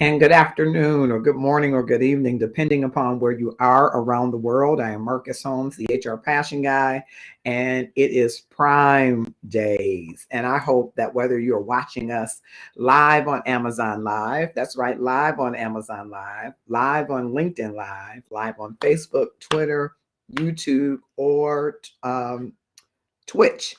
And good afternoon, or good morning, or good evening, depending upon where you are around the world. I am Marcus Holmes, the HR Passion Guy, and it is Prime Days. And I hope that whether you're watching us live on Amazon Live, that's right, live on Amazon Live, live on LinkedIn Live, live on Facebook, Twitter, YouTube, or Twitch,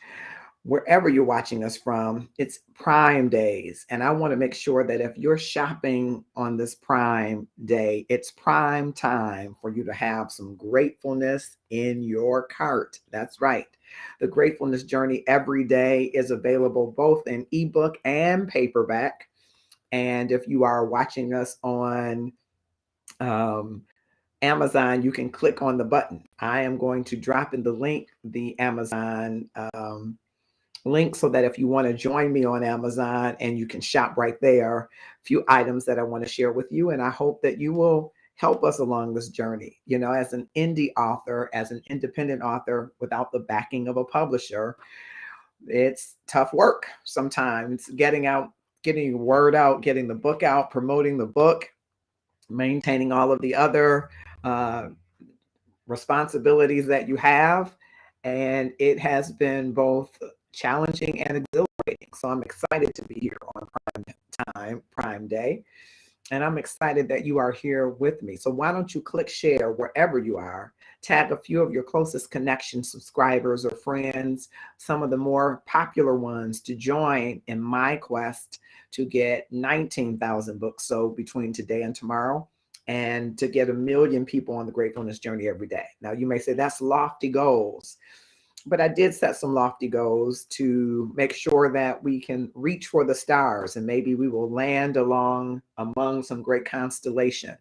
wherever you're watching us from, it's Prime Days. And I want to make sure that if you're shopping on this Prime Day, it's prime time for you to have some gratefulness in your cart. That's right. The Gratefulness Journey every day is available both in ebook and paperback. And if you are watching us on um, Amazon, you can click on the button. I am going to drop in the link, the Amazon link, so that if you want to join me on Amazon and you can shop right there, a few items that I want to share with you. And I hope that you will help us along this journey. You know, as an indie author, as an independent author without the backing of a publisher, it's tough work sometimes getting out, getting word out, getting the book out, promoting the book, maintaining all of the other uh, responsibilities that you have. And it has been both challenging and exhilarating. So I'm excited to be here on Prime Day. And I'm excited that you are here with me. So why don't you click share wherever you are? Tag a few of your closest connection subscribers or friends, some of the more popular ones, to join in my quest to get 19,000 books sold between today and tomorrow, and to get 1 million people on the gratefulness journey every day. Now, you may say that's lofty goals, but I did set some lofty goals to make sure that we can reach for the stars, and maybe we will land among some great constellation.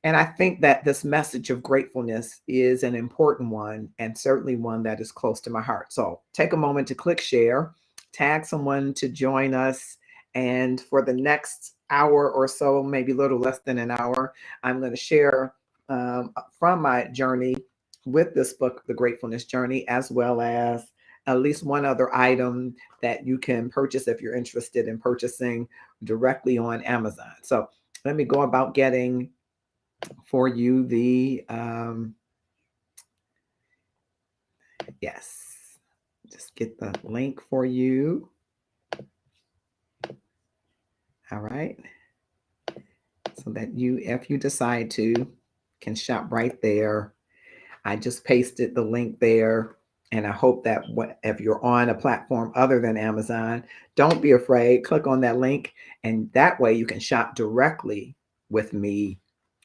And I think that this message of gratefulness is an important one, and certainly one that is close to my heart. So take a moment to click share, tag someone to join us. And for the next hour or so, maybe a little less than an hour, I'm going to share from my journey with this book, The Gratefulness Journey, as well as at least one other item that you can purchase if you're interested in purchasing directly on Amazon. So let me go about getting for you the yes, just get the link for you. All right, so that you, if you decide to, can shop right there. I just pasted the link there. And I hope that if you're on a platform other than Amazon, don't be afraid. Click on that link, and that way you can shop directly with me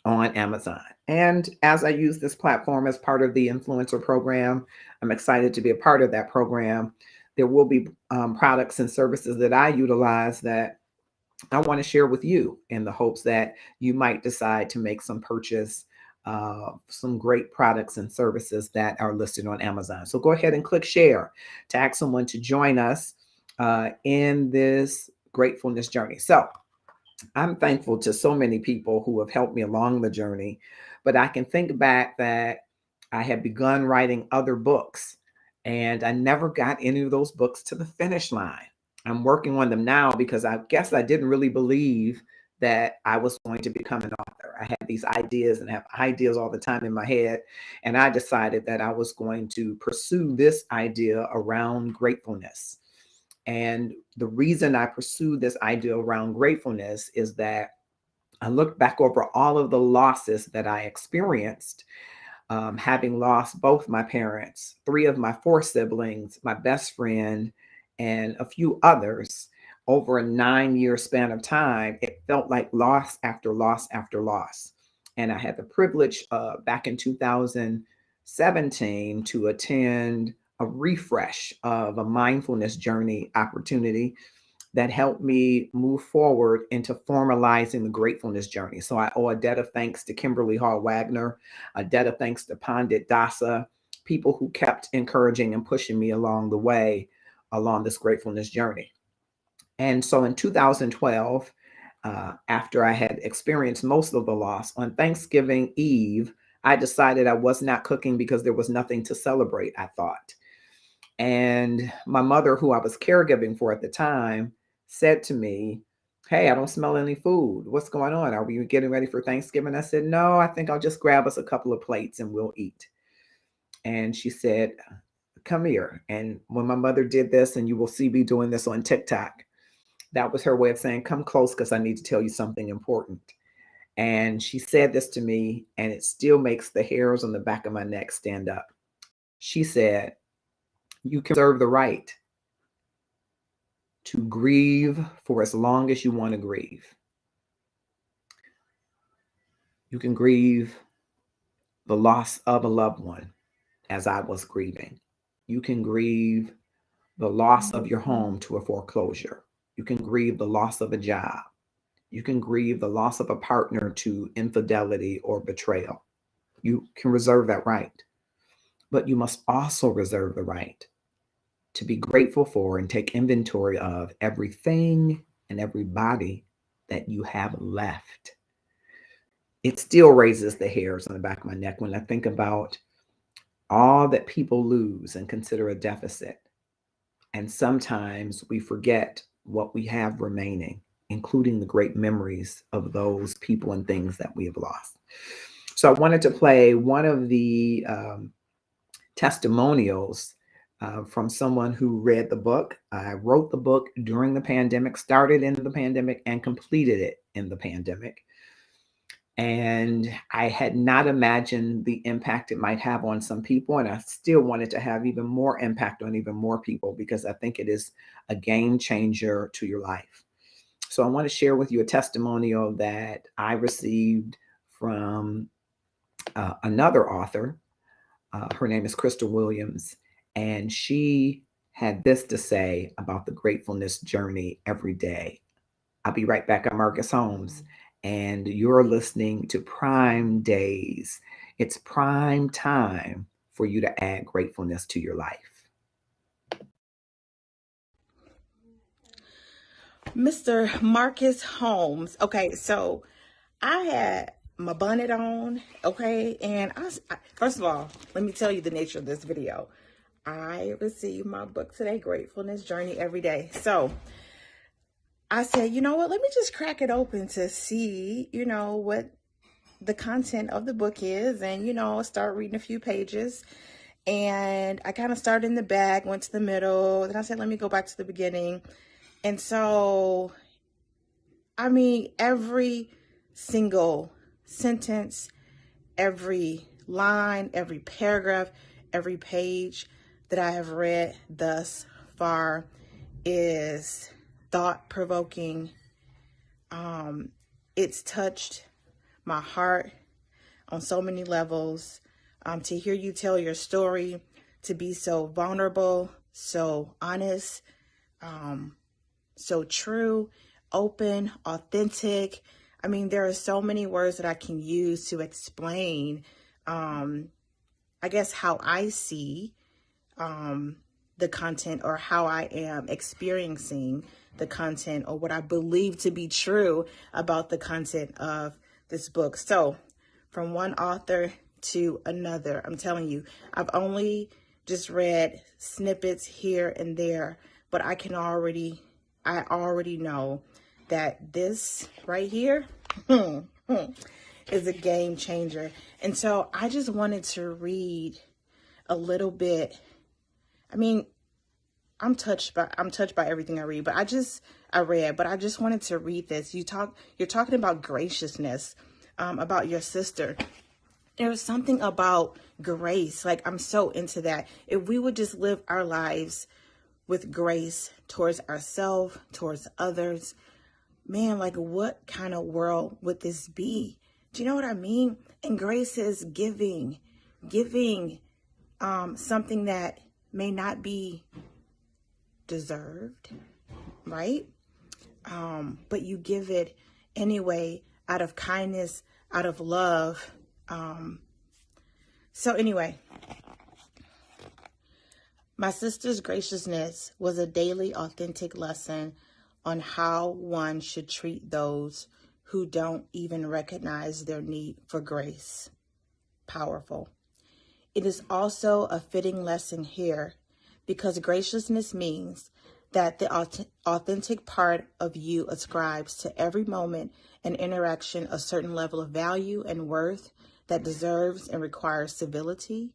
on Amazon. And as I use this platform as part of the influencer program, I'm excited to be a part of that program. There will be products and services that I utilize that I want to share with you, in the hopes that you might decide to make some purchase, some great products and services that are listed on Amazon. So go ahead and click share, tag someone to join us in this gratefulness journey. So I'm thankful to so many people who have helped me along the journey, but I can think back that I had begun writing other books, and I never got any of those books to the finish line. I'm working on them now because I guess I didn't really believe that I was going to become an author. I had these ideas and have ideas all the time in my head. And I decided that I was going to pursue this idea around gratefulness. And the reason I pursued this idea around gratefulness is that I looked back over all of the losses that I experienced, having lost both my parents, 3 of my 4 siblings, my best friend, and a few others over a 9 year span of time. It felt like loss after loss after loss. And I had the privilege back in 2017 to attend a refresh of a mindfulness journey opportunity that helped me move forward into formalizing the gratefulness journey. So I owe a debt of thanks to Kimberly Hall Wagner, a debt of thanks to Pandit Dasa, people who kept encouraging and pushing me along the way along this gratefulness journey. And so in 2012, after I had experienced most of the loss, on Thanksgiving Eve, I decided I was not cooking because there was nothing to celebrate, I thought. And my mother, who I was caregiving for at the time, said to me, Hey, I don't smell any food. What's going on? Are we getting ready for Thanksgiving? I said, no, I think I'll just grab us a couple of plates and we'll eat. And she said, come here. And when my mother did this, and you will see me doing this on TikTok, that was her way of saying, come close because I need to tell you something important. And she said this to me, and it still makes the hairs on the back of my neck stand up. She said, you can reserve the right to grieve for as long as you want to grieve. You can grieve the loss of a loved one, as I was grieving. You can grieve the loss of your home to a foreclosure. You can grieve the loss of a job. You can grieve the loss of a partner to infidelity or betrayal. You can reserve that right. But you must also reserve the right to be grateful for and take inventory of everything and everybody that you have left. It still raises the hairs on the back of my neck when I think about all that people lose and consider a deficit. And sometimes we forget what we have remaining, including the great memories of those people and things that we have lost. So I wanted to play one of the testimonials from someone who read the book. I wrote the book during the pandemic, started in the pandemic, and completed it in the pandemic. And I had not imagined the impact it might have on some people. And I still wanted to have even more impact on even more people because I think it is a game changer to your life. So I want to share with you a testimonial that I received from another author. Her name is Crystal Williams. And she had this to say about the gratefulness journey every day. I'll be right back. I'm Marcus Holmes, and you're listening to Prime Days. It's prime time for you to add gratefulness to your life. Mr. Marcus Holmes. Okay, so I had my bonnet on, okay, and first of all, let me tell you the nature of this video. I received my book today, Gratefulness Journey Every Day. So I said, you know what, let me just crack it open to see, what the content of the book is, and, start reading a few pages. And I kind of started in the back, went to the middle, then I said, let me go back to the beginning. And so, I mean, every single sentence, every line, every paragraph, every page that I have read thus far is thought-provoking. It's touched my heart on so many levels. To hear you tell your story, to be so vulnerable, so honest, so true, open, authentic. I mean, there are so many words that I can use to explain, I guess, how I see the content, or how I am experiencing the content, or what I believe to be true about the content of this book. So from one author to another, I'm telling you, I've only just read snippets here and there, but I already know that this right here is a game changer. And so I just wanted to read a little bit. I mean, I'm touched by everything I read, but I just wanted to read this. You're talking about graciousness, about your sister. There's something about grace. Like, I'm so into that. If we would just live our lives with grace towards ourselves, towards others, man, like, what kind of world would this be? Do you know what I mean? And grace is giving something that may not be deserved, right? But you give it anyway, out of kindness, out of love. So anyway, my sister's graciousness was a daily authentic lesson on how one should treat those who don't even recognize their need for grace. Powerful. It is also a fitting lesson here, because graciousness means that the authentic part of you ascribes to every moment and interaction a certain level of value and worth that deserves and requires civility,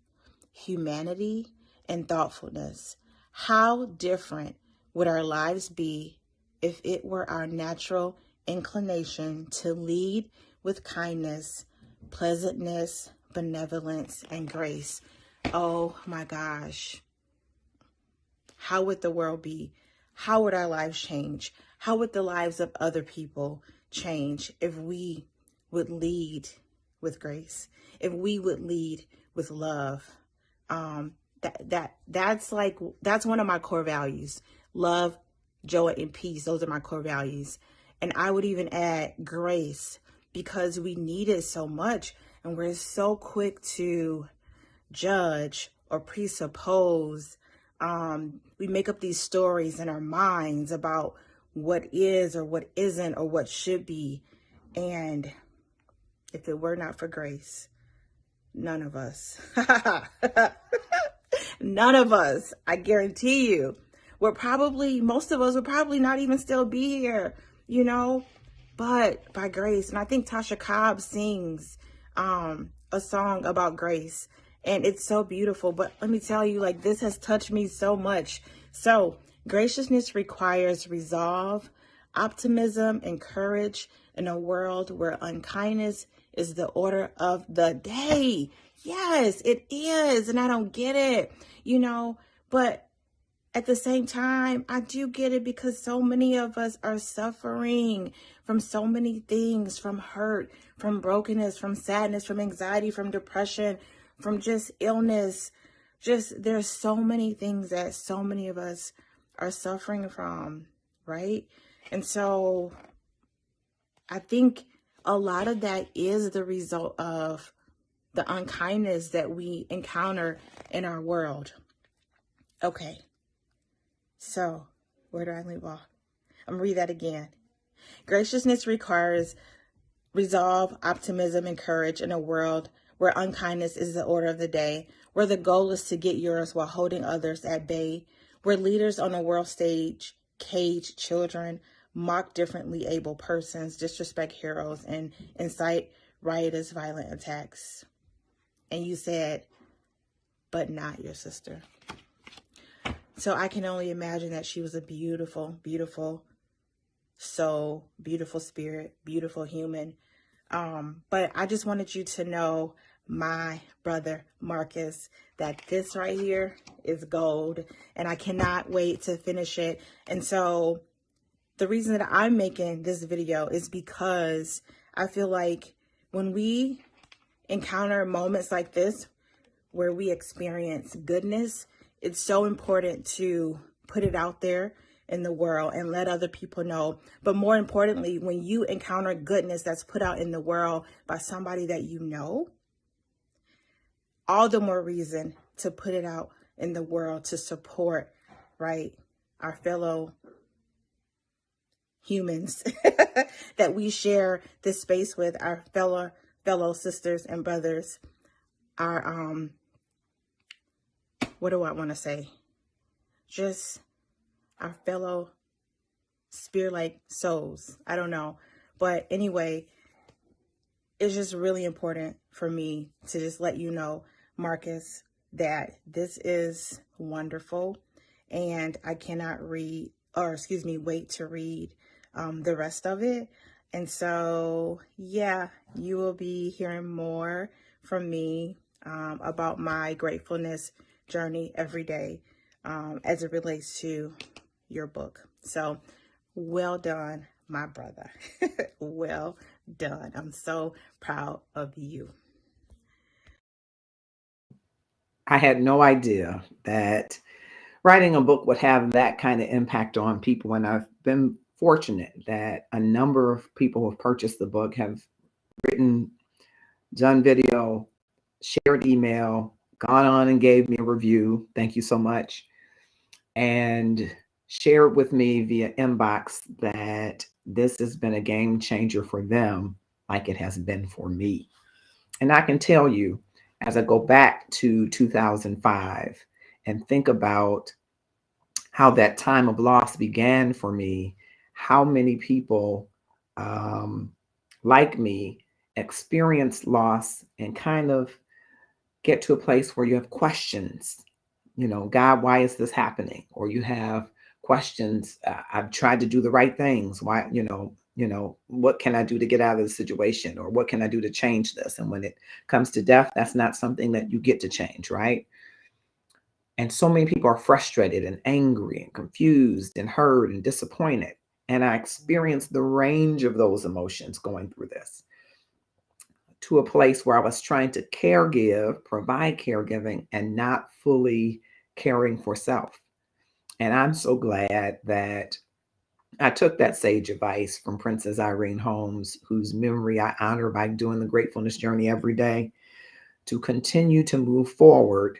humanity, and thoughtfulness. How different would our lives be if it were our natural inclination to lead with kindness, pleasantness, benevolence, and grace? Oh my gosh. How would the world be? How would our lives change? How would the lives of other people change if we would lead with grace? If we would lead with love? That's one of my core values. Love, joy, and peace. Those are my core values. And I would even add grace, because we need it so much, and we're so quick to judge or presuppose. We make up these stories in our minds about what is or what isn't or what should be. And if it were not for grace, none of us, none of us, I guarantee you, most of us would probably not even still be here, you know, but by grace. And I think Tasha Cobbs sings a song about grace, and it's so beautiful. But let me tell you, like, this has touched me so much. So graciousness requires resolve, optimism, and courage in a world where unkindness is the order of the day. Yes, it is. And I don't get it, you know, but at the same time, I do get it, because so many of us are suffering from so many things, from hurt, from brokenness, from sadness, from anxiety, from depression, from just illness. There's so many things that so many of us are suffering from, right? And so I think a lot of that is the result of the unkindness that we encounter in our world. Okay. So, where do I leave off? I'm going to read that again. Graciousness requires resolve, optimism, and courage in a world where unkindness is the order of the day, where the goal is to get yours while holding others at bay, where leaders on the world stage cage children, mock differently able persons, disrespect heroes, and incite riotous, violent attacks. And you said, but not your sister. So I can only imagine that she was a beautiful, beautiful soul, beautiful spirit, beautiful human. But I just wanted you to know, my brother Marcus, that this right here is gold, and I cannot wait to finish it. And so the reason that I'm making this video is because I feel like when we encounter moments like this, where we experience goodness, it's so important to put it out there in the world and let other people know. But more importantly, when you encounter goodness that's put out in the world by somebody that you know, all the more reason to put it out in the world to support, right, our fellow humans that we share this space with, our fellow sisters and brothers, our what do I want to say? Just our fellow spirit-like souls. I don't know. But anyway, it's just really important for me to just let you know, Marcus, that this is wonderful. And I cannot wait to read the rest of it. And so, yeah, you will be hearing more from me about my gratefulness journey every day as it relates to your book. So well done, my brother. Well done. I'm so proud of you. I had no idea that writing a book would have that kind of impact on people. And I've been fortunate that a number of people who have purchased the book have written, done video, shared email, gone on and gave me a review. Thank you so much. And shared with me via inbox that this has been a game changer for them, like it has been for me. And I can tell you, as I go back to 2005 and think about how that time of loss began for me, how many people um, like me experience loss and kind of get to a place where you have questions. God, why is this happening? Or you have questions. I've tried to do the right things. Why, what can I do to get out of the situation? Or what can I do to change this? And when it comes to death, that's not something that you get to change, right? And so many people are frustrated and angry and confused and hurt and disappointed. And I experienced the range of those emotions going through this, to a place where I was trying to provide caregiving, and not fully caring for self. And I'm so glad that I took that sage advice from Princess Irene Holmes, whose memory I honor by doing the gratefulness journey every day, to continue to move forward,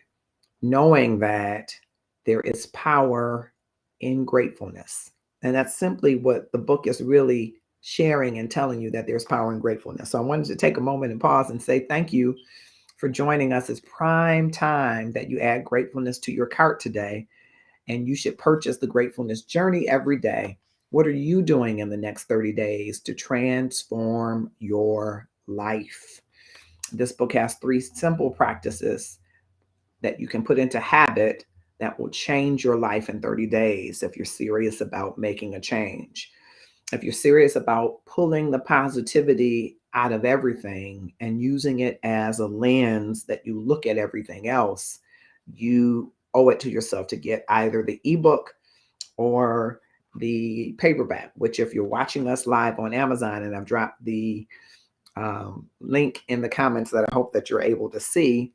knowing that there is power in gratefulness. And that's simply what the book is really sharing and telling you, that there's power in gratefulness. So I wanted to take a moment and pause and say thank you for joining us. It's prime time that you add gratefulness to your cart today, and you should purchase the gratefulness journey every day. What are you doing in the next 30 days to transform your life? This book has 3 simple practices that you can put into habit that will change your life in 30 days if you're serious about making a change. If you're serious about pulling the positivity out of everything and using it as a lens that you look at everything else, you owe it to yourself to get either the ebook or the paperback, which, if you're watching us live on Amazon, and I've dropped the link in the comments that I hope that you're able to see,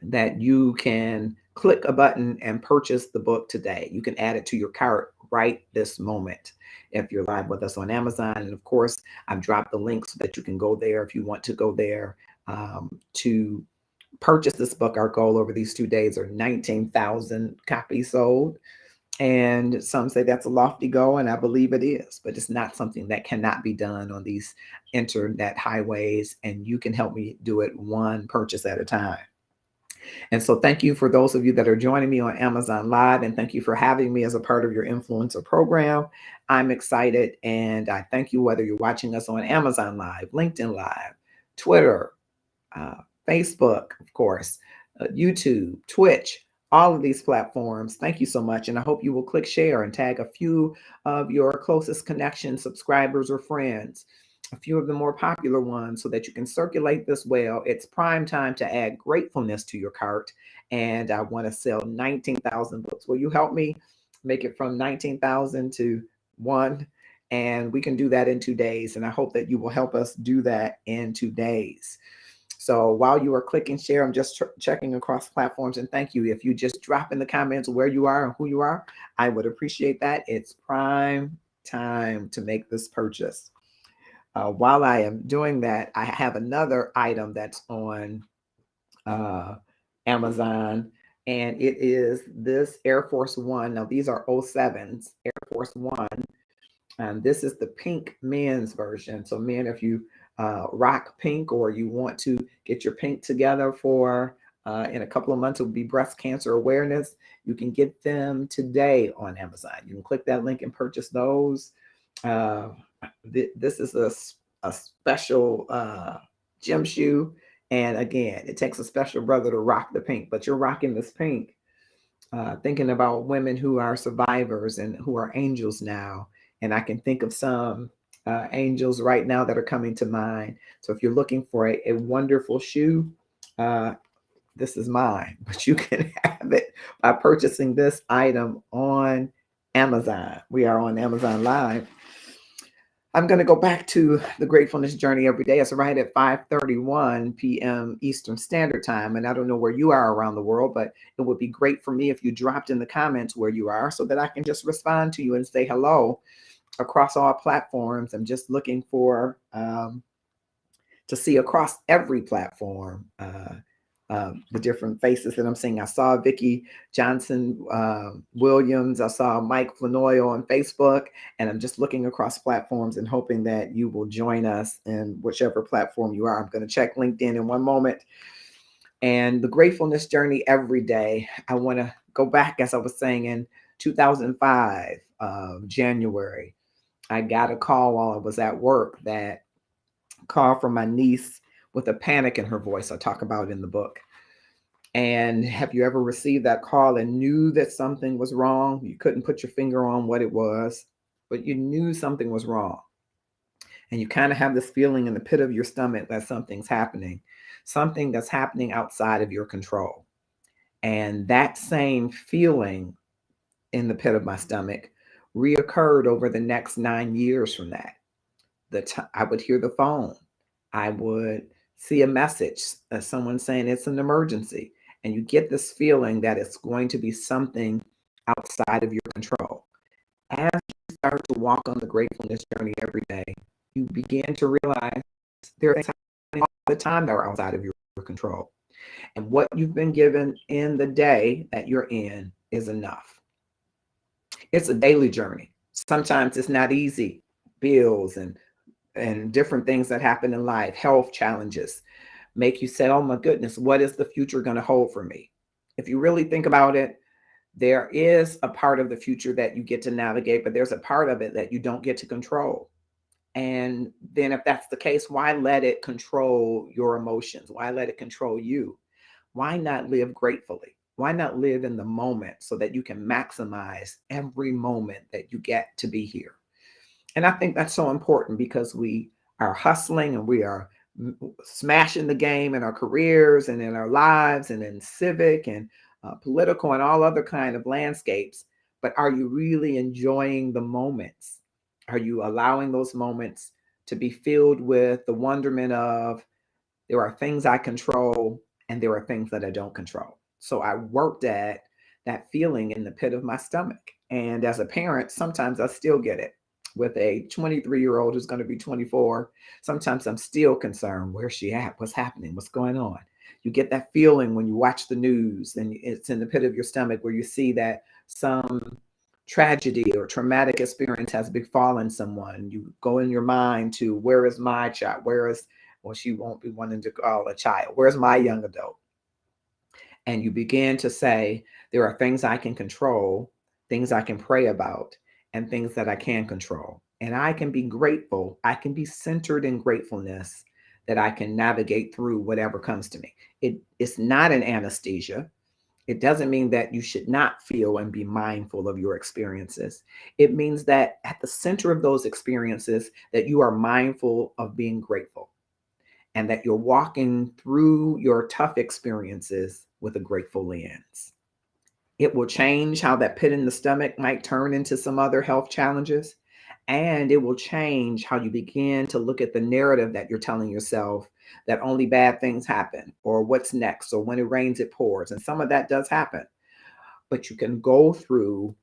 that you can click a button and purchase the book today. You can add it to your cart right this moment if you're live with us on Amazon. And of course, I've dropped the link so that you can go there if you want to go there to purchase this book. Our goal over these 2 days are 19,000 copies sold. And some say that's a lofty goal, and I believe it is, but it's not something that cannot be done on these internet highways. And you can help me do it one purchase at a time. And so thank you for those of you that are joining me on Amazon Live, and thank you for having me as a part of your influencer program. I'm excited, and I thank you whether you're watching us on Amazon Live, LinkedIn Live, Twitter, uh, Facebook, of course, YouTube, Twitch, all of these platforms. Thank you so much. And I hope you will click share and tag a few of your closest connections, subscribers, or friends, a few of the more popular ones, so that you can circulate this well. It's prime time to add gratefulness to your cart. And I want to sell 19,000 books. Will you help me make it from 19,000 to 1? And we can do that in 2 days. And I hope that you will help us do that in 2 days. So while you are clicking share, I'm just checking across platforms, and thank you. If you just drop in the comments where you are and who you are, I would appreciate that. It's prime time to make this purchase. While I am doing that, I have another item that's on Amazon, and it is this Air Force One. Now, these are 07s, Air Force One. And this is the pink men's version. So men, if you rock pink, or you want to get your pink together for in a couple of months, it will be breast cancer awareness. You can get them today on Amazon. You can click that link and purchase those. This is a special gym shoe. And again, it takes a special brother to rock the pink, but you're rocking this pink, thinking about women who are survivors and who are angels now. And I can think of some angels right now that are coming to mind. So if you're looking for a wonderful shoe, this is mine, but you can have it by purchasing this item on Amazon. We are on Amazon Live. I'm going to go back to the gratefulness journey every day. It's right at 5:31 p.m. Eastern Standard Time. And I don't know where you are around the world, but it would be great for me if you dropped in the comments where you are, so that I can just respond to you and say hello across all platforms. I'm just looking for to see across every platform the different faces that I'm seeing. I saw Vicki Johnson Williams. I saw Mike Flanoy on Facebook, and I'm just looking across platforms and hoping that you will join us in whichever platform you are. I'm going to check LinkedIn in one moment. And the gratefulness journey every day. I want to go back, as I was saying, and 2005 of January, I got a call while I was at work, that call from my niece with a panic in her voice. I talk about it in the book. And have you ever received that call and knew that something was wrong? You couldn't put your finger on what it was, but you knew something was wrong. And you kind of have this feeling in the pit of your stomach that something's happening, something that's happening outside of your control. And that same feeling in the pit of my stomach reoccurred over the next 9 years from that. I would hear the phone. I would see a message, someone saying it's an emergency. And you get this feeling that it's going to be something outside of your control. As you start to walk on the gratefulness journey every day, you begin to realize there are things happening all the time that are outside of your control. And what you've been given in the day that you're in is enough. It's a daily journey. Sometimes it's not easy. Bills and different things that happen in life, health challenges, make you say, oh my goodness, what is the future going to hold for me? If you really think about it, there is a part of the future that you get to navigate, but there's a part of it that you don't get to control. And then if that's the case, why let it control your emotions? Why let it control you? Why not live gratefully? Why not live in the moment so that you can maximize every moment that you get to be here? And I think that's so important because we are hustling and we are smashing the game in our careers and in our lives and in civic and political and all other kind of landscapes. But are you really enjoying the moments? Are you allowing those moments to be filled with the wonderment of there are things I control and there are things that I don't control? So I worked at that feeling in the pit of my stomach. And as a parent, sometimes I still get it with a 23-year-old who's going to be 24. Sometimes I'm still concerned. Where's she at? What's happening? What's going on? You get that feeling when you watch the news and it's in the pit of your stomach where you see that some tragedy or traumatic experience has befallen someone. You go in your mind to, where is my child? Where is, well, she won't be wanting to call a child. Where's my young adult? And you begin to say, there are things I can control, things I can pray about, and things that I can control. And I can be grateful. I can be centered in gratefulness that I can navigate through whatever comes to me. It's not an anesthesia. It doesn't mean that you should not feel and be mindful of your experiences. It means that at the center of those experiences, that you are mindful of being grateful and that you're walking through your tough experiences with a grateful lens. It will change how that pit in the stomach might turn into some other health challenges. And it will change how you begin to look at the narrative that you're telling yourself, that only bad things happen, or what's next, or when it rains, it pours. And some of that does happen. But you can go through,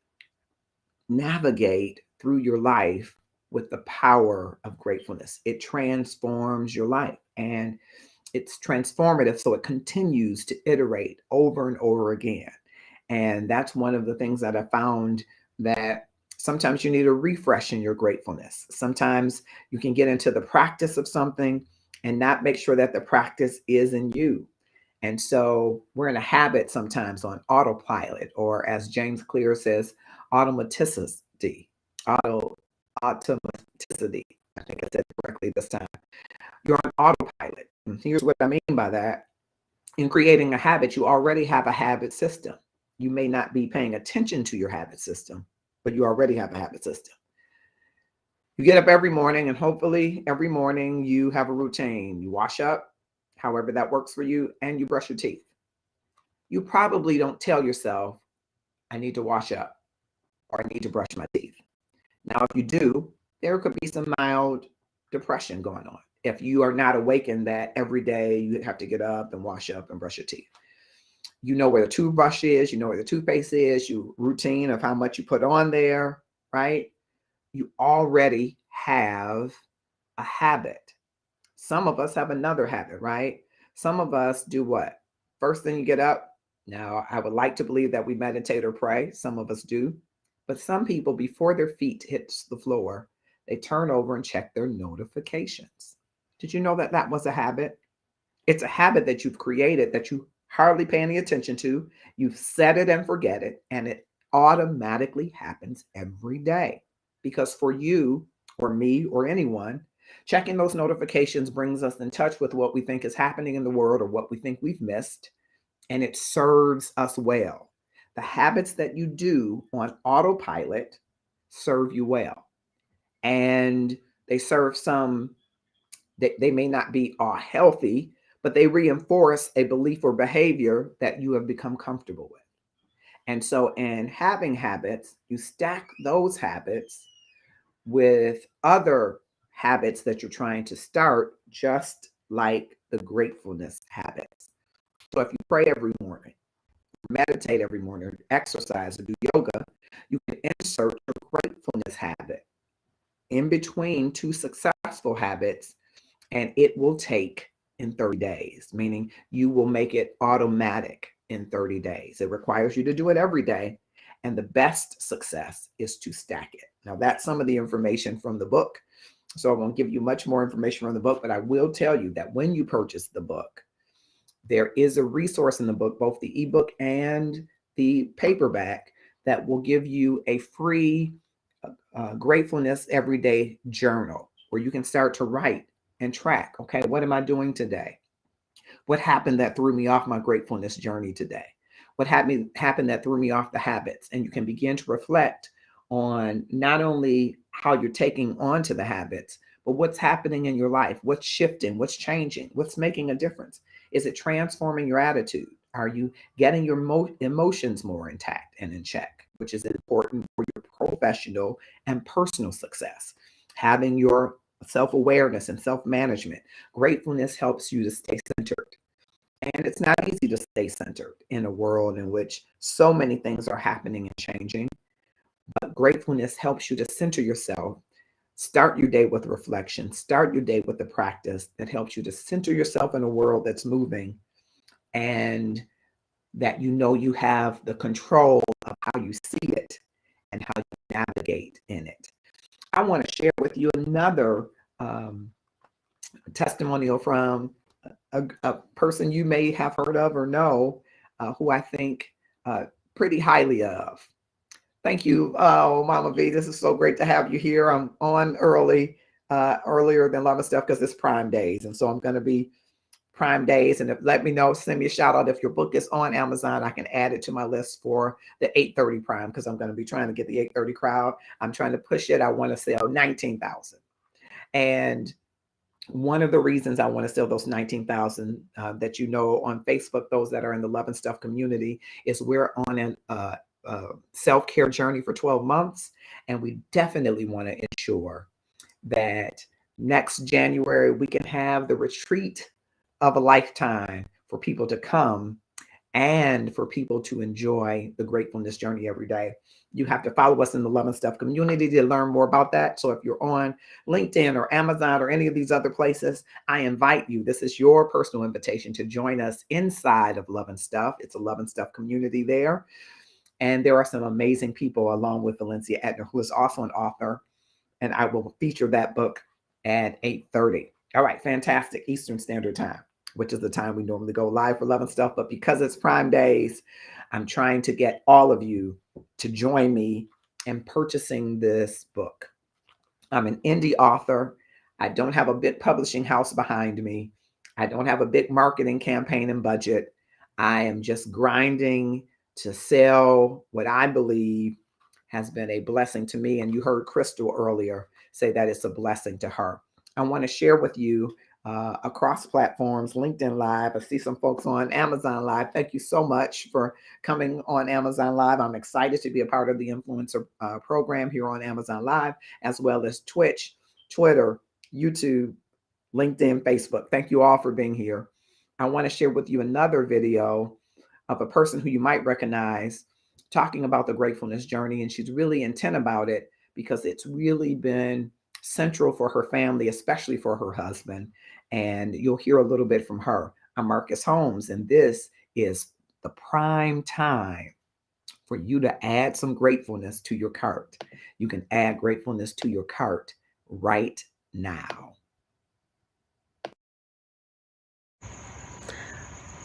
navigate through your life with the power of gratefulness. It transforms your life. And it's transformative, so it continues to iterate over and over again. And that's one of the things that I found, that sometimes you need a refresh in your gratefulness. Sometimes you can get into the practice of something and not make sure that the practice is in you. And so we're in a habit sometimes on autopilot, or as James Clear says, automaticity. Auto automaticity. I think I said it correctly this time. You're on autopilot. And here's what I mean by that. In creating a habit, you already have a habit system. You may not be paying attention to your habit system, but you already have a habit system. You get up every morning, and hopefully every morning you have a routine. You wash up, however that works for you, and you brush your teeth. You probably don't tell yourself, I need to wash up or I need to brush my teeth. Now, if you do, there could be some mild depression going on. If you are not awakened that every day you have to get up and wash up and brush your teeth. You know where the toothbrush is, you know where the toothpaste is, you routine of how much you put on there, right? You already have a habit. Some of us have another habit, right? Some of us do what? First thing you get up. Now, I would like to believe that we meditate or pray. Some of us do. But some people, before their feet hits the floor, they turn over and check their notifications. Did you know that that was a habit? It's a habit that you've created that you hardly pay any attention to. You've set it and forget it, and it automatically happens every day. Because for you or me or anyone, checking those notifications brings us in touch with what we think is happening in the world or what we think we've missed, and it serves us well. The habits that you do on autopilot serve you well. And they serve some, they may not be all healthy, but they reinforce a belief or behavior that you have become comfortable with. And so, in having habits, you stack those habits with other habits that you're trying to start, just like the gratefulness habits. So, if you pray every morning, meditate every morning, exercise, or do yoga, you can insert a gratefulness habit in between two successful habits, and it will take in 30 days, meaning you will make it automatic in 30 days. It requires you to do it every day. And the best success is to stack it. Now, that's some of the information from the book. So I won't give you much more information from the book, but I will tell you that when you purchase the book, there is a resource in the book, both the ebook and the paperback, that will give you a free gratefulness everyday journal where you can start to write and track. Okay, what am I doing today? What happened that threw me off my gratefulness journey today? What happened that threw me off the habits? And you can begin to reflect on not only how you're taking on to the habits, but what's happening in your life, what's shifting, what's changing, what's making a difference. Is it transforming your attitude? Are you getting your emotions more intact and in check, which is important for your professional and personal success? Having your self awareness and self management. Gratefulness helps you to stay centered. And it's not easy to stay centered in a world in which so many things are happening and changing. But gratefulness helps you to center yourself. Start your day with reflection. Start your day with the practice that helps you to center yourself in a world that's moving, and that you know you have the control of how you see it and how you navigate in it. I want to share with you another testimonial from a person you may have heard of or know, who I think pretty highly of. Thank you, Mama V. This is so great to have you here. I'm on earlier than a lot of stuff because it's Prime Days, and so I'm going to be Prime Days. And let me know, send me a shout out if your book is on Amazon. I can add it to my list for the 8:30 Prime, because I'm going to be trying to get the 8:30 crowd. I'm trying to push it. I want to sell 19,000, and one of the reasons I want to sell those 19,000, that you know on Facebook, those that are in the Love and Stuff community, is we're on an self-care journey for 12 months. And we definitely want to ensure that next January we can have the retreat of a lifetime for people to come and for people to enjoy the gratefulness journey every day. You have to follow us in the Love and Stuff community to learn more about that. So if you're on LinkedIn or Amazon or any of these other places, I invite you. This is your personal invitation to join us inside of Love and Stuff. It's a Love and Stuff community there. And there are some amazing people, along with Valencia Etner, who is also an author. And I will feature that book at 8:30. All right, fantastic. Eastern Standard Time, which is the time we normally go live for Love and Stuff. But because it's Prime Days, I'm trying to get all of you to join me in purchasing this book. I'm an indie author. I don't have a big publishing house behind me. I don't have a big marketing campaign and budget. I am just grinding to sell what I believe has been a blessing to me. And you heard Crystal earlier say that it's a blessing to her. I want to share with you across platforms, LinkedIn Live. I see some folks on Amazon Live. Thank you so much for coming on Amazon Live. I'm excited to be a part of the influencer program here on Amazon Live, as well as Twitch, Twitter, YouTube, LinkedIn, Facebook. Thank you all for being here. I want to share with you another video of a person who you might recognize talking about the gratefulness journey. And she's really intent about it because it's really been central for her family, especially for her husband. And you'll hear a little bit from her. I'm Marcus Holmes, and this is the prime time for you to add some gratefulness to your cart. You can add gratefulness to your cart right now.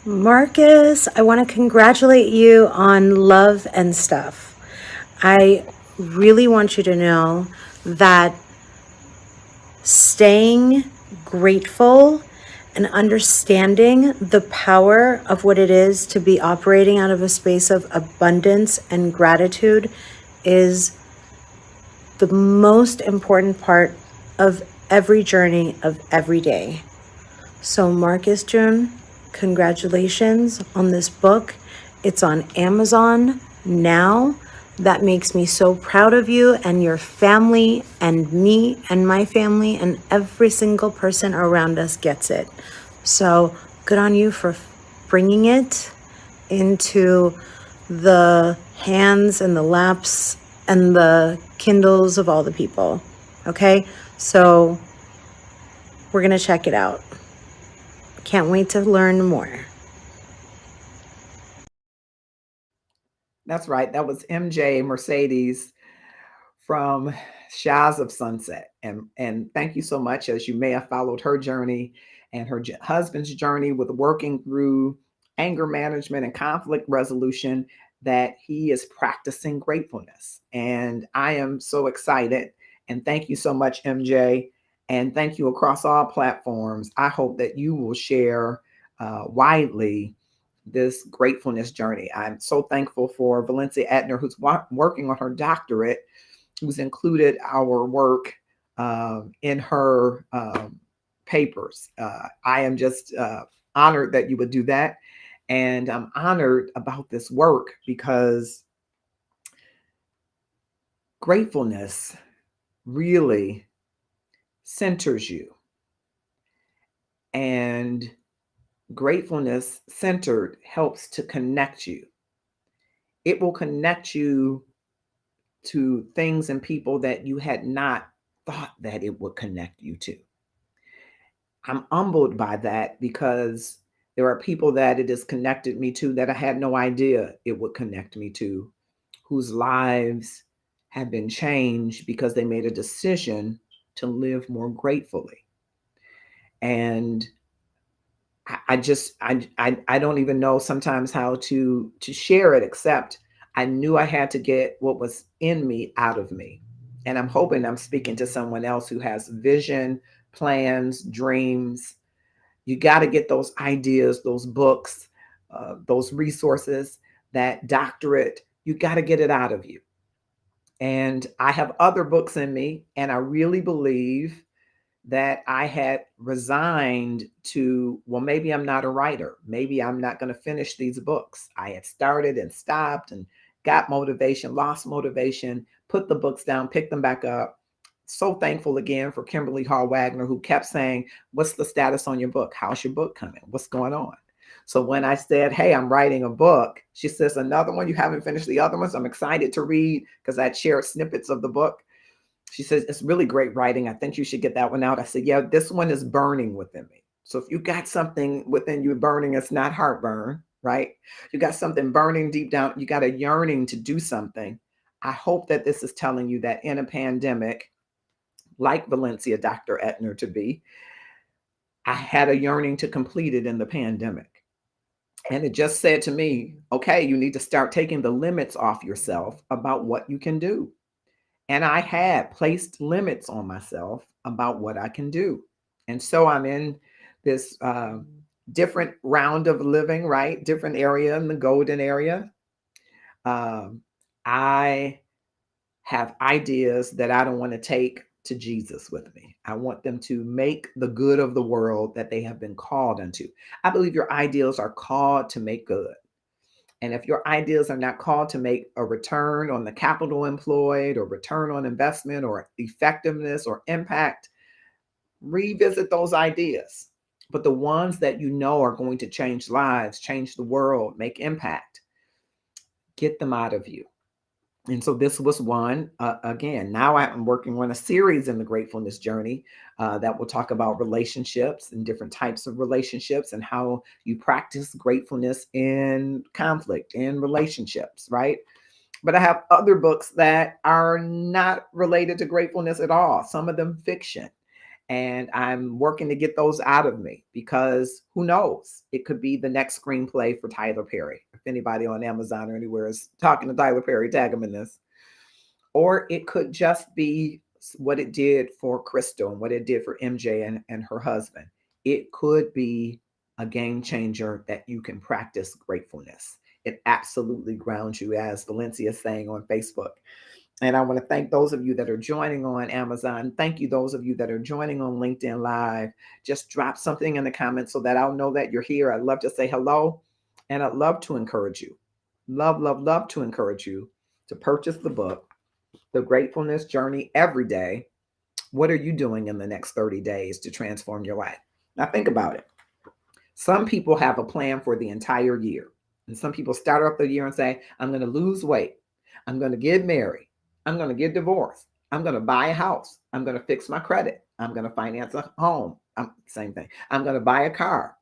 Marcus, I want to congratulate you on Love and Stuff. I really want you to know that staying grateful and understanding the power of what it is to be operating out of a space of abundance and gratitude is the most important part of every journey of every day. So, Marcus June, congratulations on this book. It's on Amazon now. That makes me so proud of you and your family and me and my family, and every single person around us gets it. So, good on you for bringing it into the hands and the laps and the Kindles of all the people. Okay? So, we're going to check it out. Can't wait to learn more. That's right. That was MJ Mercedes from Shaz of Sunset. And thank you so much, as you may have followed her journey and her husband's journey with working through anger management and conflict resolution, that he is practicing gratefulness. And I am so excited. And thank you so much, MJ. And thank you across all platforms. I hope that you will share widely this gratefulness journey. I'm so thankful for Valencia Etner, who's working on her doctorate, who's included our work in her papers. I am just honored that you would do that. And I'm honored about this work because gratefulness really centers you. And gratefulness centered helps to connect you. It will connect you to things and people that you had not thought that it would connect you to. I'm humbled by that because there are people that it has connected me to that I had no idea it would connect me to, whose lives have been changed because they made a decision to live more gratefully. And I just I don't even know sometimes how to share it, except I knew I had to get what was in me out of me. And I'm hoping I'm speaking to someone else who has vision, plans, dreams. You got to get those ideas, those books, those resources, that doctorate. You got to get it out of you. And I have other books in me, and I really believe that I had resigned to, well, maybe I'm not a writer. Maybe I'm not going to finish these books. I had started and stopped and got motivation, lost motivation, put the books down, picked them back up. So thankful again for Kimberly Hall Wagner, who kept saying, what's the status on your book? How's your book coming? What's going on? So when I said, hey, I'm writing a book, she says, another one? You haven't finished the other ones? I'm excited to read, because I'd shared snippets of the book. She says, it's really great writing. I think you should get that one out. I said, yeah, this one is burning within me. So if you got something within you burning, it's not heartburn, right? You got something burning deep down. You got a yearning to do something. I hope that this is telling you that in a pandemic, like Valencia, Dr. Etner to be, I had a yearning to complete it in the pandemic. And it just said to me, okay, you need to start taking the limits off yourself about what you can do. And I had placed limits on myself about what I can do. And so I'm in this different round of living, right? Different area in the golden area. I have ideas that I don't want to take to Jesus with me. I want them to make the good of the world that they have been called unto. I believe your ideals are called to make good. And if your ideas are not called to make a return on the capital employed, or return on investment, or effectiveness, or impact, revisit those ideas. But the ones that you know are going to change lives, change the world, make impact, get them out of you. And so this was one. Again, now I'm working on a series in the gratefulness journey that will talk about relationships and different types of relationships, and how you practice gratefulness in conflict, in relationships, right? But I have other books that are not related to gratefulness at all, some of them fiction. And I'm working to get those out of me, because who knows? It could be the next screenplay for Tyler Perry. If anybody on Amazon or anywhere is talking to Tyler Perry, tag him in this. Or it could just be what it did for Crystal and what it did for MJ and her husband. It could be a game changer that you can practice gratefulness. It absolutely grounds you, as Valencia is saying on Facebook. And I want to thank those of you that are joining on Amazon. Thank you, those of you that are joining on LinkedIn Live. Just drop something in the comments so that I'll know that you're here. I'd love to say hello, and I'd love to encourage you. Love, love, love to encourage you to purchase the book, The Gratefulness Journey, every day. What are you doing in the next 30 days to transform your life? Now, think about it. Some people have a plan for the entire year. And some people start off the year and say, I'm going to lose weight. I'm going to get married. I'm going to get divorced. I'm going to buy a house. I'm going to fix my credit. I'm going to finance a home. Same thing. I'm going to buy a car.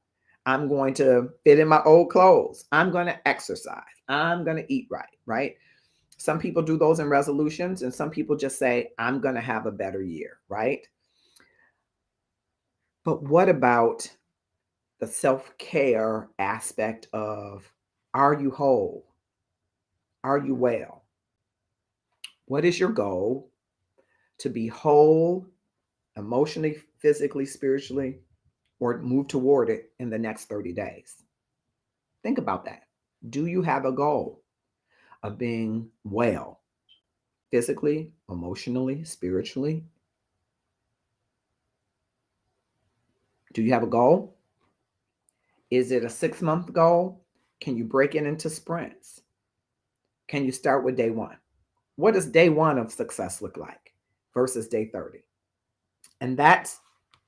I'm going to fit in my old clothes. I'm going to exercise. I'm going to eat right, right? Some people do those in resolutions, and some people just say, I'm going to have a better year, right? But what about the self-care aspect of, are you whole? Are you well? What is your goal to be whole emotionally, physically, spiritually, or move toward it in the next 30 days? Think about that. Do you have a goal of being well physically, emotionally, spiritually? Do you have a goal? Is it a 6-month goal? Can you break it into sprints? Can you start with day one? What does day one of success look like versus day 30? And that's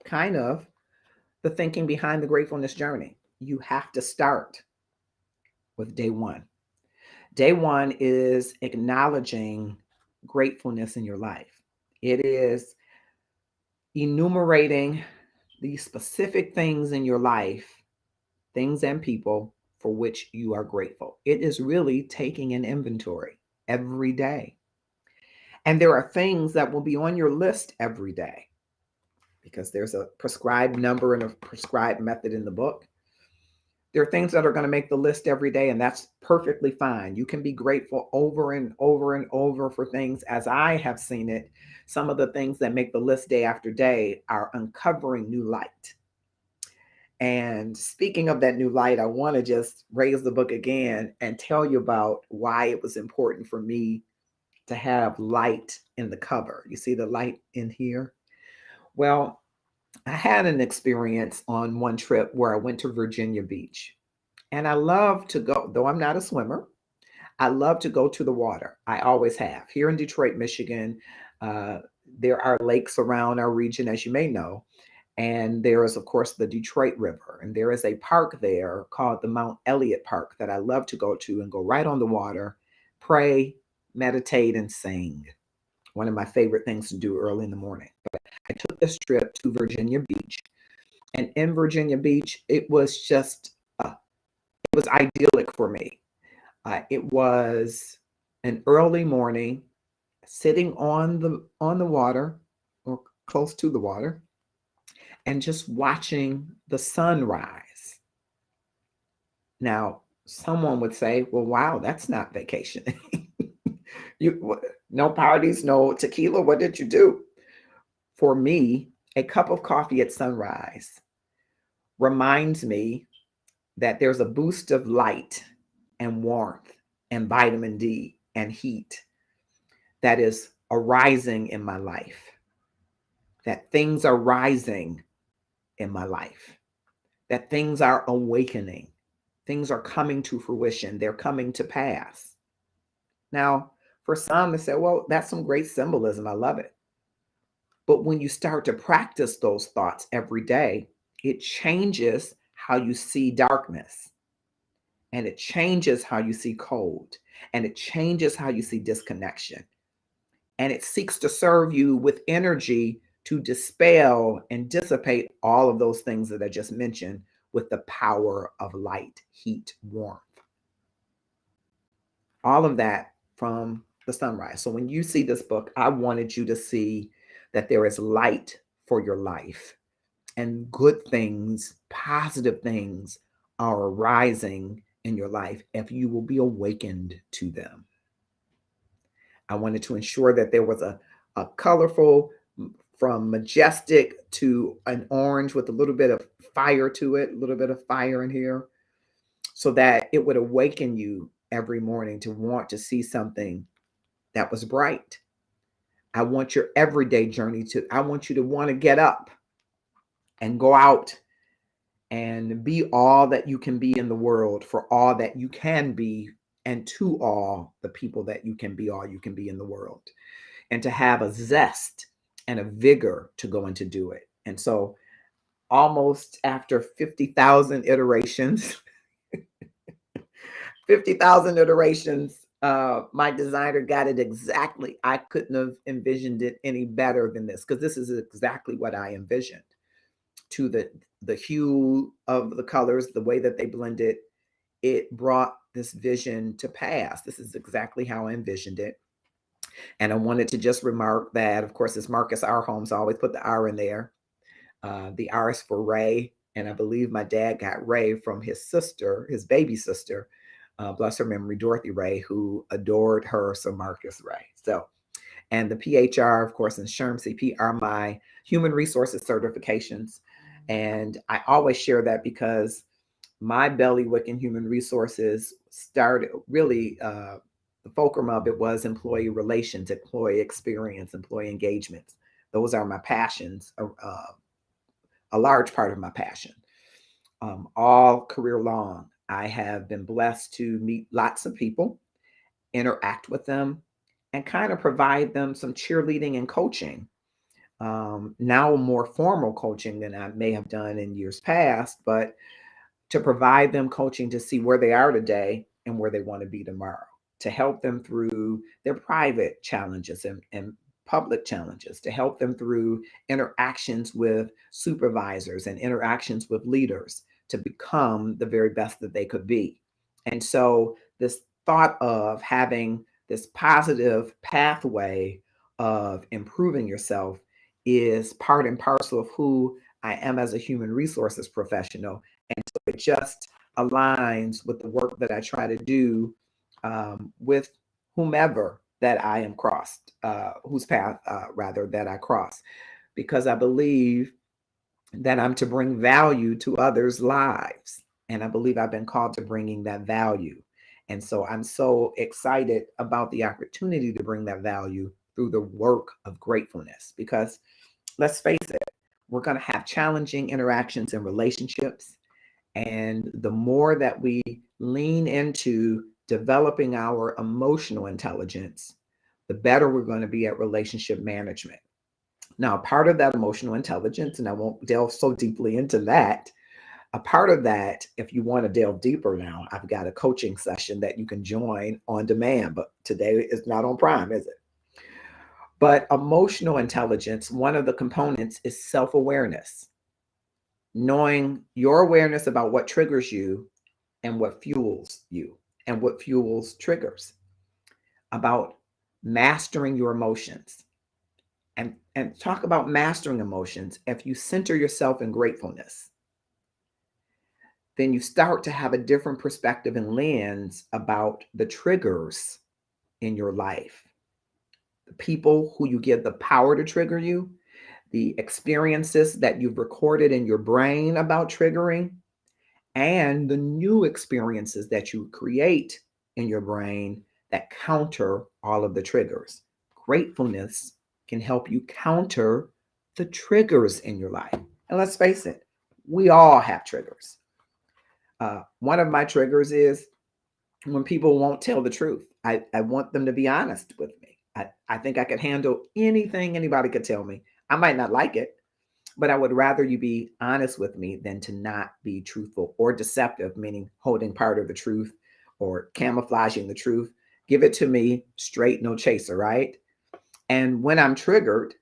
kind of the thinking behind the gratefulness journey. You have to start with day one. Day one is acknowledging gratefulness in your life. It is enumerating the specific things in your life, things and people for which you are grateful. It is really taking an inventory every day. And there are things that will be on your list every day because there's a prescribed number and a prescribed method in the book. There are things that are going to make the list every day, and that's perfectly fine. You can be grateful over and over and over for things as I have seen it. Some of the things that make the list day after day are uncovering new light. And speaking of that new light, I want to just raise the book again and tell you about why it was important for me to have light in the cover. You see the light in here? Well, I had an experience on one trip where I went to Virginia Beach. And I love to go, though I'm not a swimmer, I love to go to the water. I always have. Here in Detroit, Michigan, uh, there are lakes around our region, as you may know. And there is, of course, the Detroit River. And there is a park there called the Mount Elliott Park that I love to go to and go right on the water, pray, meditate, and sing. One of my favorite things to do early in the morning. But I took this trip to Virginia Beach. And in Virginia Beach, it was just, it was idyllic for me. It was an early morning, sitting on the water or close to the water, and just watching the sunrise. Now, someone would say, "Well, wow, that's not vacation. No parties, no tequila. What did you do?" For me, a cup of coffee at sunrise reminds me that there's a boost of light and warmth and vitamin D and heat that is arising in my life, that things are rising in my life, that things are awakening, things are coming to fruition, they're coming to pass. Now, for some, they say, well, that's some great symbolism. I love it. But when you start to practice those thoughts every day, it changes how you see darkness, and it changes how you see cold, and it changes how you see disconnection. And it seeks to serve you with energy to dispel and dissipate all of those things that I just mentioned with the power of light, heat, warmth. All of that from the sunrise. So when you see this book, I wanted you to see that there is light for your life, and good things, positive things are arising in your life if you will be awakened to them. I wanted to ensure that there was a colorful, from majestic to an orange with a little bit of fire to it, a little bit of fire in here, so that it would awaken you every morning to want to see something that was bright. I want your everyday journey I want you to want to get up and go out and be all that you can be in the world, for all that you can be, and to all the people that you can be, all you can be in the world, and to have a zest and a vigor to go and to do it. And so, almost after 50,000 iterations, 50,000 iterations, my designer got it exactly. I couldn't have envisioned it any better than this, because this is exactly what I envisioned. To the hue of the colors, the way that they blended, it brought this vision to pass. This is exactly how I envisioned it. And I wanted to just remark that, of course, it's Marcus R. Holmes. I always put the R in there. The R is for Ray. And I believe my dad got Ray from his sister, his baby sister, bless her memory, Dorothy Ray, who adored her, so Marcus Ray. So, and the PHR, of course, and SHRM CP are my human resources certifications. And I always share that because my bellywick in human resources started really, the fulcrum of it was employee relations, employee experience, employee engagements. Those are my passions, a large part of my passion. All career long, I have been blessed to meet lots of people, interact with them, and kind of provide them some cheerleading and coaching. Now, more formal coaching than I may have done in years past, but to provide them coaching to see where they are today and where they want to be tomorrow, to help them through their private challenges and public challenges, to help them through interactions with supervisors and interactions with leaders to become the very best that they could be. And so, this thought of having this positive pathway of improving yourself is part and parcel of who I am as a human resources professional. And so it just aligns with the work that I try to do, with whomever that I am crossed, whose path, rather, that I cross, because I believe that I'm to bring value to others' lives. And I believe I've been called to bringing that value. And so I'm so excited about the opportunity to bring that value through the work of gratefulness, because let's face it, we're going to have challenging interactions and relationships. And the more that we lean into developing our emotional intelligence, the better we're going to be at relationship management. Now, part of that emotional intelligence, and I won't delve so deeply into that, a part of that, if you want to delve deeper now, I've got a coaching session that you can join on demand, but today is not on Prime, is it? But emotional intelligence, one of the components is self awareness, knowing your awareness about what triggers you and what fuels you and what fuels triggers, about mastering your emotions. And talk about mastering emotions. If you center yourself in gratefulness, then you start to have a different perspective and lens about the triggers in your life, the people who you give the power to trigger you, the experiences that you've recorded in your brain about triggering, and the new experiences that you create in your brain that counter all of the triggers. Gratefulness can help you counter the triggers in your life. And let's face it, we all have triggers. One of my triggers is when people won't tell the truth. I want them to be honest with me. I think I could handle anything anybody could tell me. I might not like it, but I would rather you be honest with me than to not be truthful or deceptive, meaning holding part of the truth or camouflaging the truth. Give it to me straight, no chaser, right? And when I'm triggered,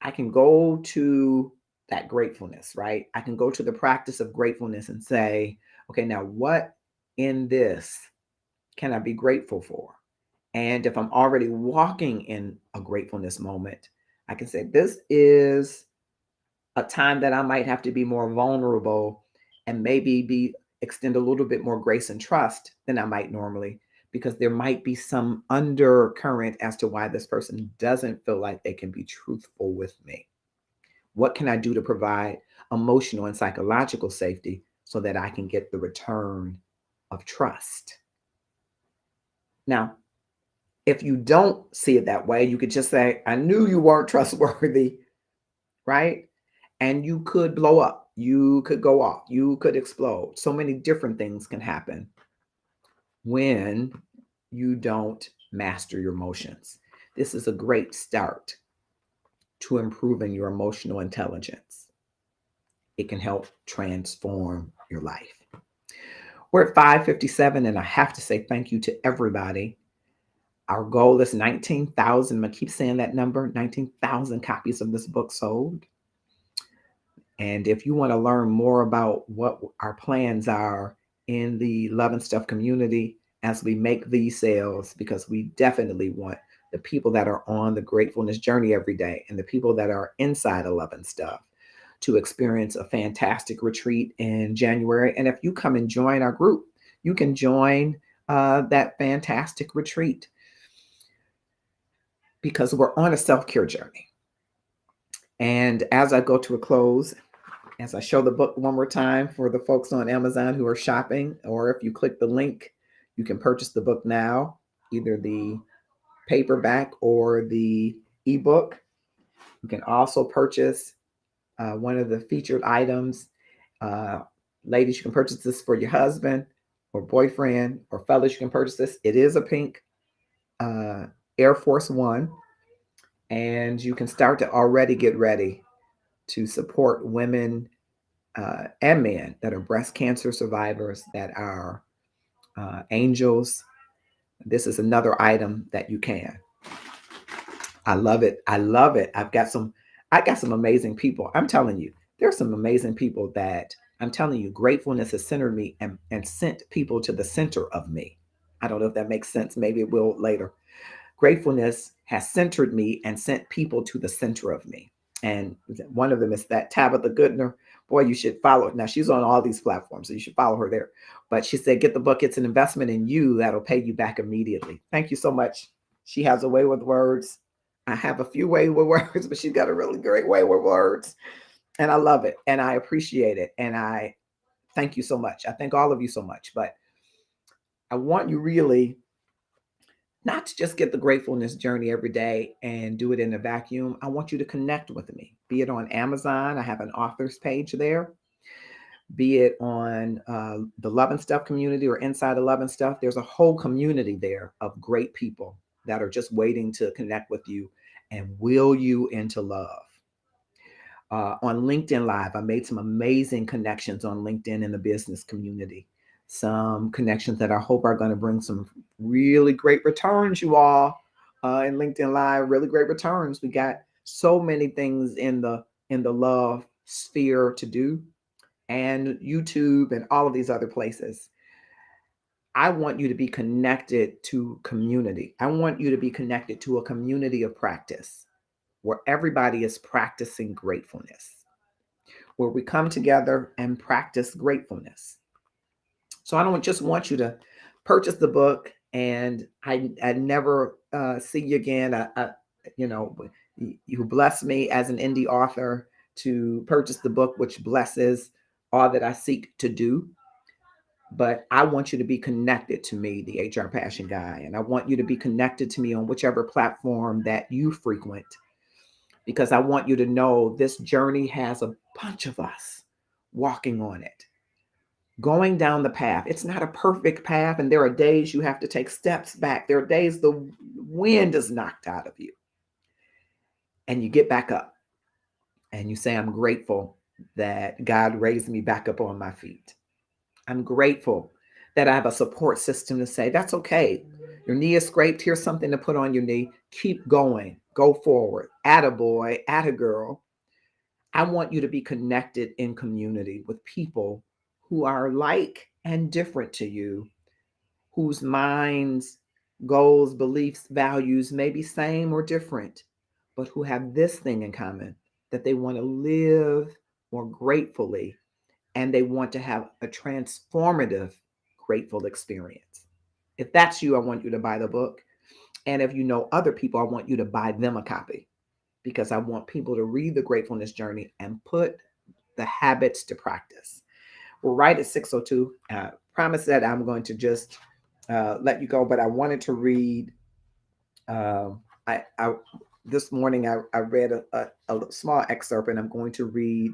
I can go to that gratefulness, right? I can go to the practice of gratefulness and say, okay, now what in this can I be grateful for? And if I'm already walking in a gratefulness moment, I can say, this is a time that I might have to be more vulnerable and maybe be extend a little bit more grace and trust than I might normally, because there might be some undercurrent as to why this person doesn't feel like they can be truthful with me. What can I do to provide emotional and psychological safety so that I can get the return of trust? Now, if you don't see it that way, you could just say, I knew you weren't trustworthy, right? And you could blow up, you could go off, you could explode. So many different things can happen when you don't master your emotions. This is a great start to improving your emotional intelligence. It can help transform your life. We're at 5:57, and I have to say thank you to everybody. Our goal is 19,000. I'm going to keep saying that number, 19,000 copies of this book sold. And if you want to learn more about what our plans are in the Love and Stuff community as we make these sales, because we definitely want the people that are on the gratefulness journey every day and the people that are inside of Love and Stuff to experience a fantastic retreat in January. And if you come and join our group, you can join that fantastic retreat because we're on a self-care journey. And as I go to a close, as I show the book one more time for the folks on Amazon who are shopping, or if you click the link, you can purchase the book now, either the paperback or the ebook. You can also purchase one of the featured items. Ladies, you can purchase this for your husband or boyfriend, or fellas, you can purchase this. It is a pink Air Force One, and you can start to already get ready to support women and men that are breast cancer survivors, that are angels. This is another item that you can. I love it. I love it. I got some amazing people. I'm telling you, there's some amazing people that I'm telling you, gratefulness has centered me and sent people to the center of me. I don't know if that makes sense. Maybe it will later. Gratefulness has centered me and sent people to the center of me. And one of them is that Tabitha Goodner. Boy, you should follow it. Now, she's on all these platforms, so you should follow her there. But she said, get the book. It's an investment in you that'll pay you back immediately. Thank you so much. She has a way with words. I have a few way with words, but she's got a really great way with words. And I love it. And I appreciate it. And I thank you so much. I thank all of you so much. But I want you really not to just get the gratefulness journey every day and do it in a vacuum. I want you to connect with me, be it on Amazon. I have an author's page there. Be it on the Love and Stuff community or inside the Love and Stuff. There's a whole community there of great people that are just waiting to connect with you and will you into love. On LinkedIn Live, I made some amazing connections on LinkedIn in the business community. Some connections that I hope are going to bring some really great returns, you all, in LinkedIn Live. Really great returns. We got so many things in the love sphere to do, and YouTube and all of these other places. I want you to be connected to community. I want you to be connected to a community of practice where everybody is practicing gratefulness, where we come together and practice gratefulness. So I don't just want you to purchase the book and I never see you again. You know, you bless me as an indie author to purchase the book, which blesses all that I seek to do. But I want you to be connected to me, the HR Passion Guy, and I want you to be connected to me on whichever platform that you frequent, because I want you to know this journey has a bunch of us walking on it, going down the path. It's not a perfect path, and there are days you have to take steps back. There are days the wind is knocked out of you, and you get back up, and you say, I'm grateful that God raised me back up on my feet. I'm grateful that I have a support system to say, that's okay. Your knee is scraped. Here's something to put on your knee. Keep going. Go forward. Attaboy, attagirl. I want you to be connected in community with people who are like and different to you, whose minds, goals, beliefs, values may be same or different, but who have this thing in common, that they want to live more gratefully and they want to have a transformative, grateful experience. If that's you, I want you to buy the book. And if you know other people, I want you to buy them a copy, because I want people to read The Gratefulness Journey and put the habits to practice. We're right at 6:02. Promise that I'm going to just let you go, but I wanted to read. Uh, I this morning I read a small excerpt, and I'm going to read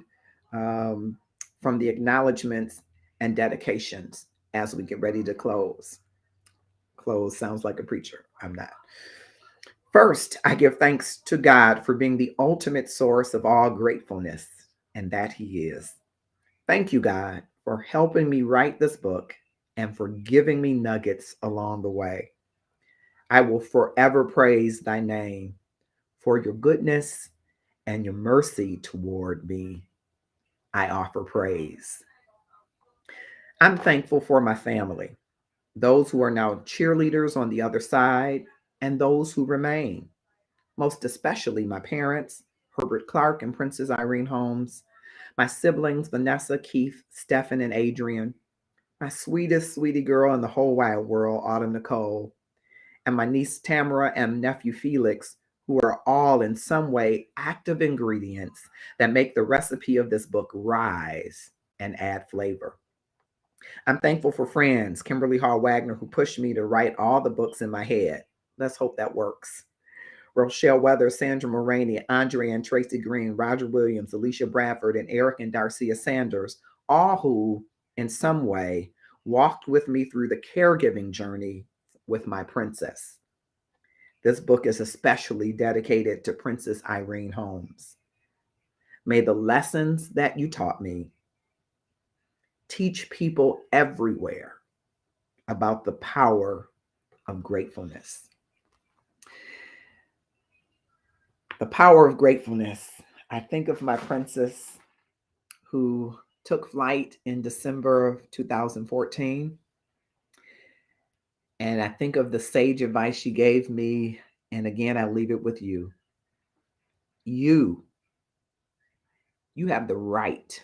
um, from the acknowledgments and dedications as we get ready to close. Close sounds like a preacher. I'm not. First, I give thanks to God for being the ultimate source of all gratefulness, and that He is. Thank you, God, for helping me write this book and for giving me nuggets along the way. I will forever praise thy name for your goodness and your mercy toward me. I offer praise. I'm thankful for my family, those who are now cheerleaders on the other side, and those who remain, most especially my parents, Herbert Clark and Princess Irene Holmes, my siblings, Vanessa, Keith, Stephen, and Adrian, my sweetest sweetie girl in the whole wide world, Autumn Nicole, and my niece Tamara and nephew Felix, who are all in some way active ingredients that make the recipe of this book rise and add flavor. I'm thankful for friends, Kimberly Hall Wagner, who pushed me to write all the books in my head. Let's hope that works. Rochelle Weathers, Sandra Mulroney, Andrea and Tracy Green, Roger Williams, Alicia Bradford, and Eric and Darcia Sanders, all who, in some way, walked with me through the caregiving journey with my princess. This book is especially dedicated to Princess Irene Holmes. May the lessons that you taught me teach people everywhere about the power of gratefulness. The power of gratefulness. I think of my princess who took flight in December of 2014. And I think of the sage advice she gave me. And again, I leave it with you. You have the right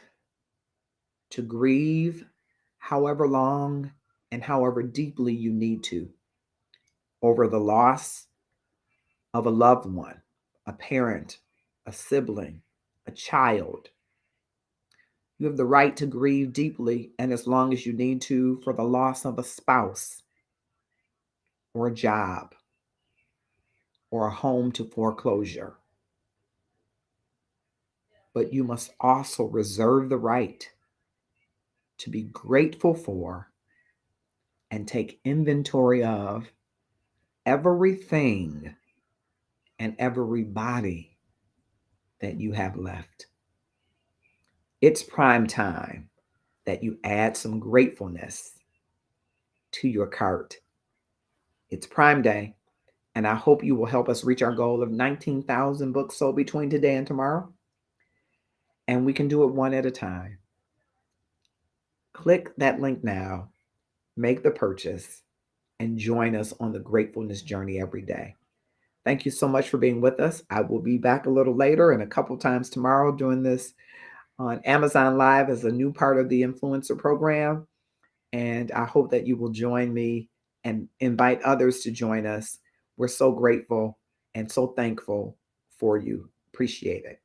to grieve however long and however deeply you need to over the loss of a loved one, a parent, a sibling, a child. You have the right to grieve deeply and as long as you need to for the loss of a spouse or a job or a home to foreclosure. But you must also reserve the right to be grateful for and take inventory of everything and everybody that you have left. It's prime time that you add some gratefulness to your cart. It's Prime Day, and I hope you will help us reach our goal of 19,000 books sold between today and tomorrow. And we can do it one at a time. Click that link now, make the purchase, and join us on the gratefulness journey every day. Thank you so much for being with us. I will be back a little later and a couple times tomorrow doing this on Amazon Live as a new part of the influencer program. And I hope that you will join me and invite others to join us. We're so grateful and so thankful for you. Appreciate it.